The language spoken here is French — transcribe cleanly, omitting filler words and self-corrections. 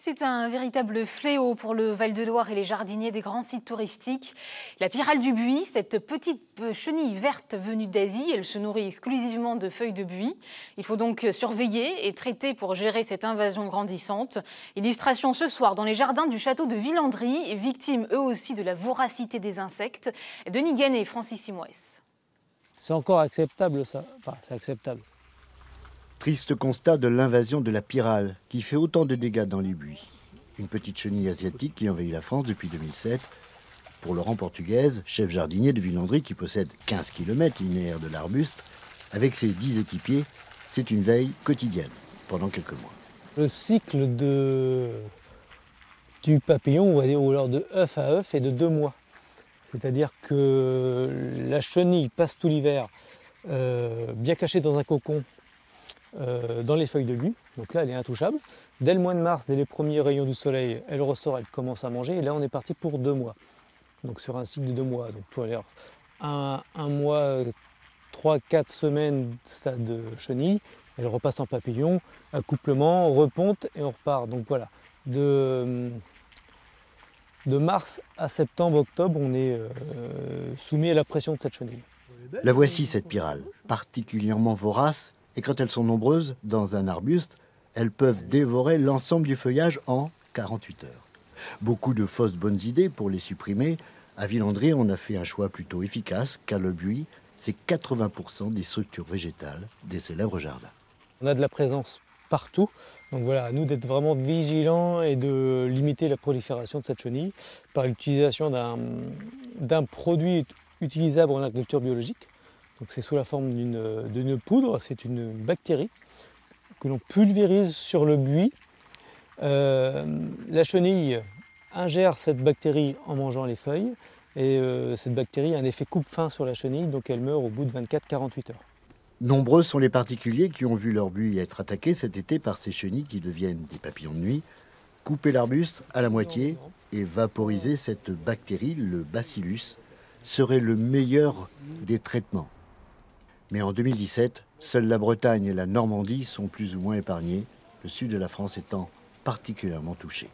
C'est un véritable fléau pour le Val-de-Loire et les jardiniers des grands sites touristiques. La pyrale du buis, cette petite chenille verte venue d'Asie, elle se nourrit exclusivement de feuilles de buis. Il faut donc surveiller et traiter pour gérer cette invasion grandissante. Illustration ce soir dans les jardins du château de Villandry, victimes eux aussi de la voracité des insectes. Denis Gannet et Francis Simoès. C'est encore acceptable ça, enfin, c'est acceptable. Triste constat de l'invasion de la pyrale, qui fait autant de dégâts dans les buis. Une petite chenille asiatique qui envahit la France depuis 2007. Pour Laurent Portugaise, chef jardinier de Villandry qui possède 15 km linéaires de l'arbuste, avec ses 10 équipiers, c'est une veille quotidienne pendant quelques mois. Le cycle du papillon, on va dire, ou alors de œuf à œuf, est de 2 mois. C'est-à-dire que la chenille passe tout l'hiver bien cachée dans un cocon, dans les feuilles de buis, donc là elle est intouchable. Dès le mois de mars, dès les premiers rayons du soleil, elle ressort, elle commence à manger, et là on est parti pour 2 mois. Donc sur un cycle de 2 mois, donc pour aller un mois, 3-4 semaines stade de chenille, elle repasse en papillon, accouplement, reponte et on repart. Donc voilà, de mars à septembre, octobre, on est soumis à la pression de cette chenille. La voici cette pyrale, particulièrement vorace, et quand elles sont nombreuses dans un arbuste, elles peuvent dévorer l'ensemble du feuillage en 48 heures. Beaucoup de fausses bonnes idées pour les supprimer. À Villandry, on a fait un choix plutôt efficace, car le buis, c'est 80% des structures végétales des célèbres jardins. On a de la présence partout, donc voilà, à nous d'être vraiment vigilants et de limiter la prolifération de cette chenille par l'utilisation d'un produit utilisable en agriculture biologique. Donc c'est sous la forme d'une poudre, c'est une bactérie que l'on pulvérise sur le buis. La chenille ingère cette bactérie en mangeant les feuilles et cette bactérie a un effet coupe-faim sur la chenille, donc elle meurt au bout de 24-48 heures. Nombreux sont les particuliers qui ont vu leur buis être attaqué cet été par ces chenilles qui deviennent des papillons de nuit. Couper l'arbuste à la moitié et vaporiser cette bactérie, le bacillus, serait le meilleur des traitements. Mais en 2017, seules la Bretagne et la Normandie sont plus ou moins épargnées, le sud de la France étant particulièrement touché.